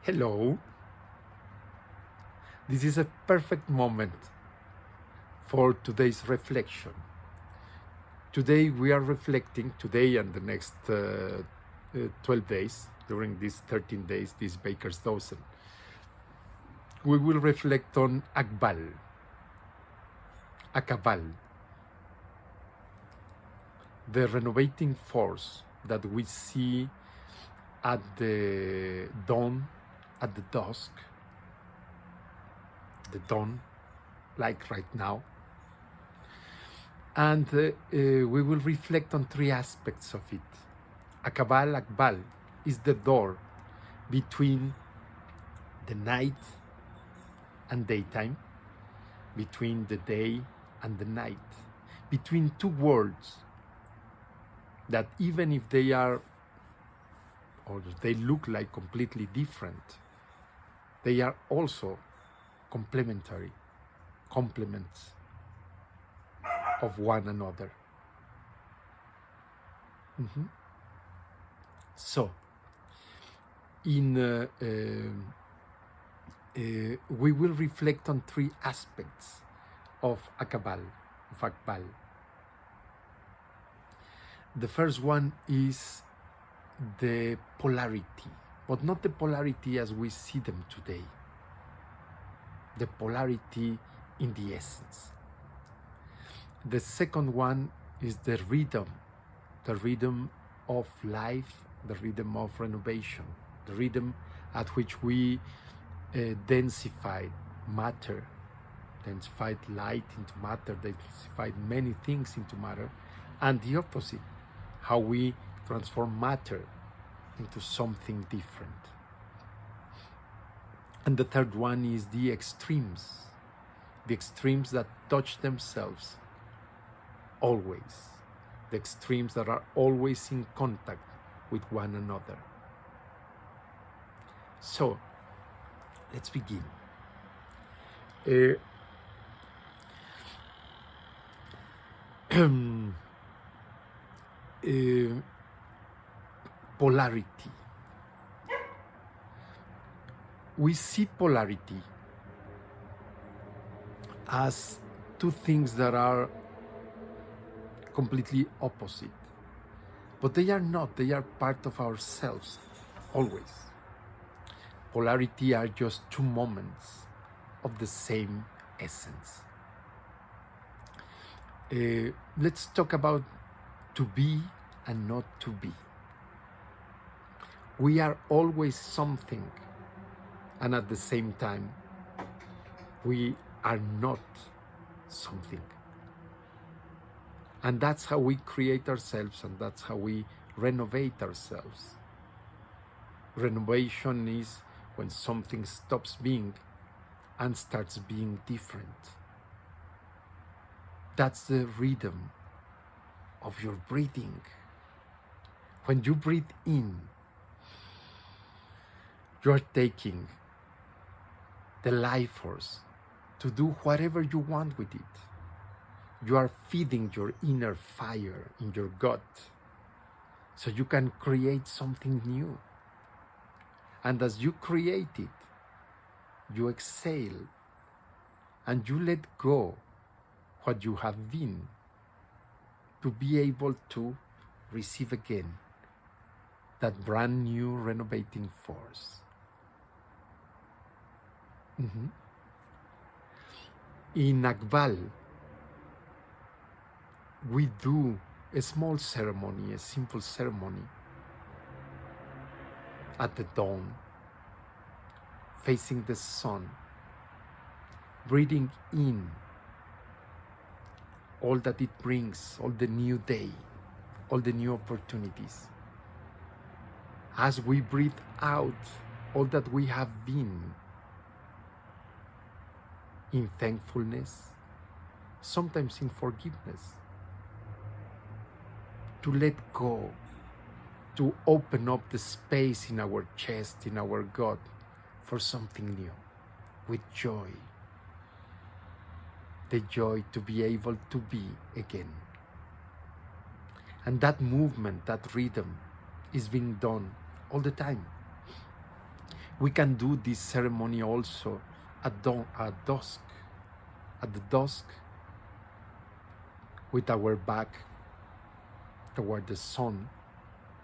Hello. This is a perfect moment for today's reflection. Today we are reflecting, today and the next 12 days, during these 13 days, this Baker's Dozen, we will reflect on Ackbal, the renovating force that we see at the dawn, at the dusk, the dawn, like right now. And we will reflect on three aspects of it. Ackbal is the door between the night and daytime, between the day and the night, between two worlds that even if they are, or they look like completely different, they are also complementary, complements of one another. So, we will reflect on three aspects of Ackbal. The first one is the polarity, but not the polarity as we see them today. The polarity in the essence. The second one is the rhythm of life, the rhythm of renovation, the rhythm at which we densified matter, densified light into matter, densified many things into matter, and the opposite, how we transform matter into something different. And the third one is the extremes that touch themselves always, the extremes that are always in contact with one another. So, let's begin. Polarity. We see polarity as two things that are completely opposite, but they are not. They are part of ourselves, always. Polarity are just two moments of the same essence. Let's talk about to be and not to be. We are always something, and at the same time, we are not something. And that's how we create ourselves, and that's how we renovate ourselves. Renovation is when something stops being and starts being different. That's the rhythm of your breathing. When you breathe in, you are taking the life force to do whatever you want with it. You are feeding your inner fire in your gut so you can create something new. And as you create it, you exhale and you let go what you have been to be able to receive again that brand new renovating force. In Ackbal, we do a small ceremony, a simple ceremony at the dawn, facing the sun, breathing in all that it brings, all the new day, all the new opportunities. As we breathe out all that we have been, in thankfulness, sometimes in forgiveness, to let go, to open up the space in our chest, in our gut, for something new, with joy. The joy to be able to be again. And that movement, that rhythm, is being done all the time. We can do this ceremony also at dusk, at the dusk, with our back toward the sun,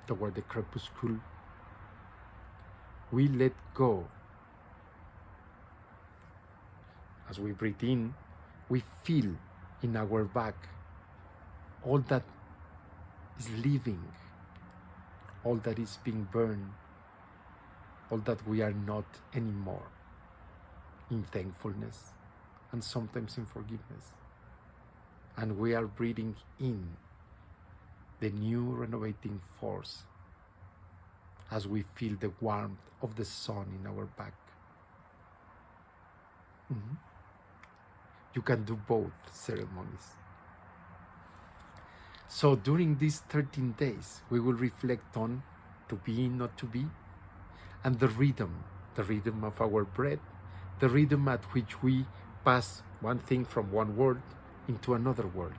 toward the crepuscle. We let go. As we breathe in, we feel in our back all that is living, all that is being burned, all that we are not anymore, in thankfulness and sometimes in forgiveness. And we are breathing in the new renovating force as we feel the warmth of the sun in our back. You can do both ceremonies. So during these 13 days, we will reflect on to be, not to be, and the rhythm of our breath, the rhythm at which we pass one thing from one world into another world.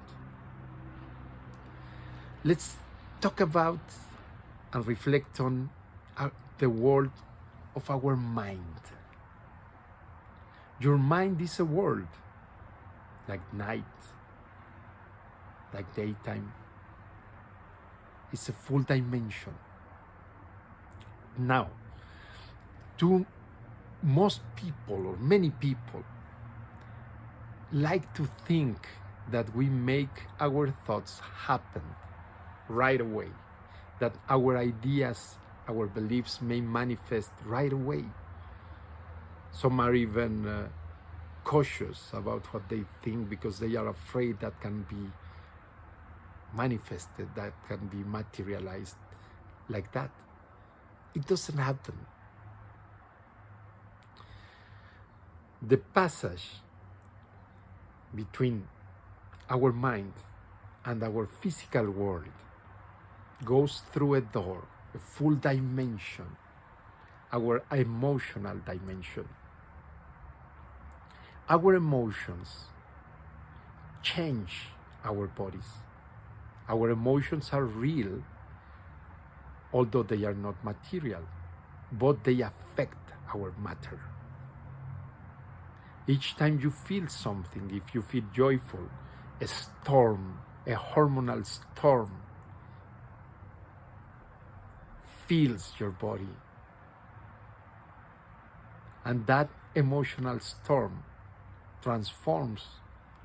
Let's talk about and reflect on the world of our mind. Your mind is a world, like night, like daytime. It's a full dimension. Now, to most people, or many people, like to think that we make our thoughts happen right away, that our ideas, our beliefs may manifest right away. Some are even cautious about what they think because they are afraid that can be manifested, that can be materialized like that. It doesn't happen. The passage between our mind and our physical world goes through a door, a full dimension, our emotional dimension. Our emotions change our bodies. Our emotions are real, although they are not material, but they affect our matter. Each time you feel something, if you feel joyful, a storm, a hormonal storm fills your body. And that emotional storm transforms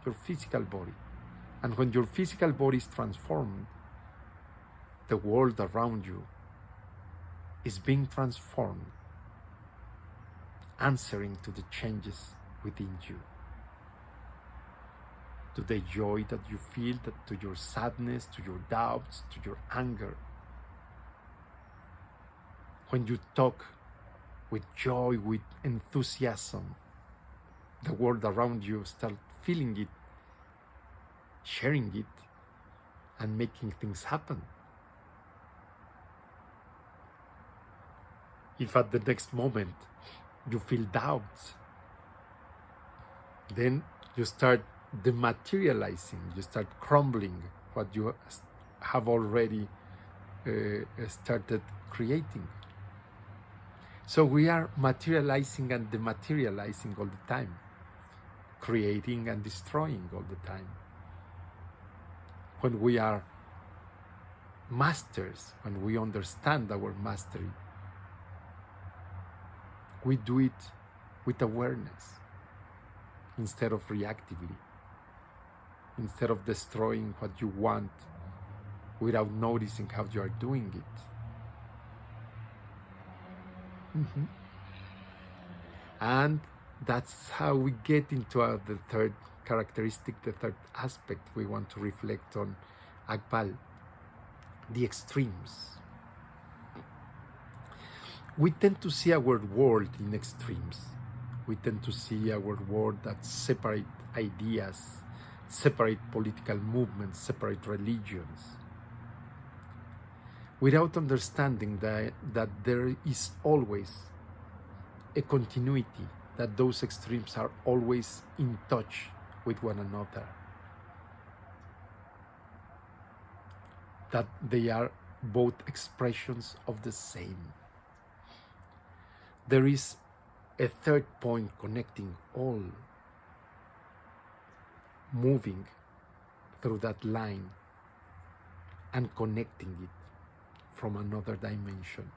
your physical body. And when your physical body is transformed, the world around you is being transformed, answering to the changes within you, to the joy that you feel, to your sadness, to your doubts, to your anger. When you talk with joy, with enthusiasm, the world around you starts feeling it, sharing it, and making things happen. If at the next moment you feel doubts, then you start dematerializing, you start crumbling what you have already started creating. So we are materializing and dematerializing all the time, creating and destroying all the time. When we are masters, when we understand our mastery, we do it with awareness instead of reactively, instead of destroying what you want without noticing how you are doing it. And that's how we get into the third characteristic, the third aspect we want to reflect on, Ackbal, the extremes. We tend to see our world in extremes. We tend to see our world that separate ideas, separate political movements, separate religions, without understanding that there is always a continuity, that those extremes are always in touch with one another, that they are both expressions of the same. there is a third point connecting all, moving through that line and connecting it from another dimension,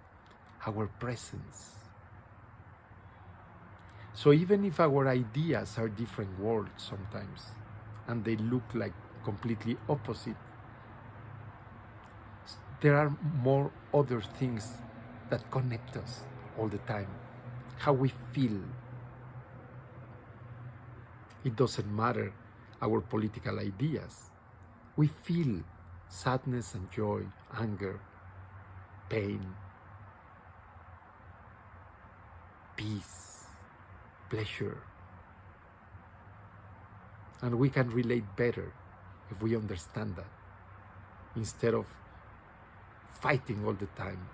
our presence. So even if our ideas are different worlds sometimes, and they look like completely opposite, there are more other things that connect us all the time. How we feel. It doesn't matter our political ideas. We feel sadness and joy, anger, pain, peace, pleasure. And we can relate better if we understand that, instead of fighting all the time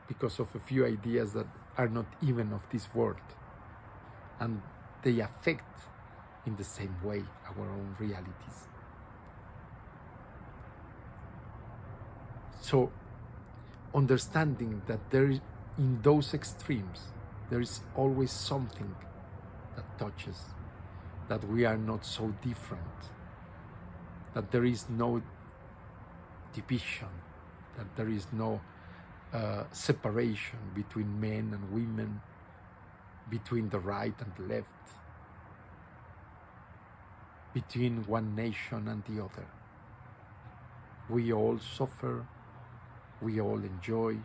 because of a few ideas that are not even of this world, and they affect in the same way our own realities. So understanding that there is, in those extremes, there is always something that touches, that we are not so different, that there is no division, that there is no separation between men and women, between the right and the left, between one nation and the other. We all suffer, we all enjoy,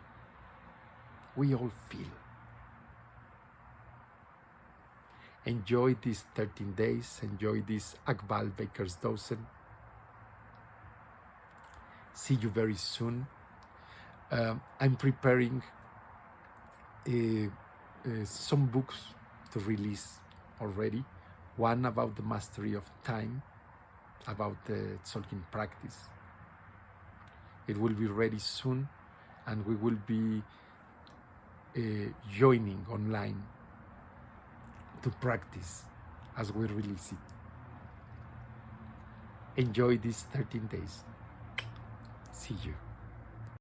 we all feel. Enjoy these 13 days, enjoy this Ackbal Baker's Dozen. See you very soon. I'm preparing some books to release already. One about the mastery of time, about the Tzolkin practice. It will be ready soon, and we will be joining online to practice as we release it. Enjoy these 13 days. See you.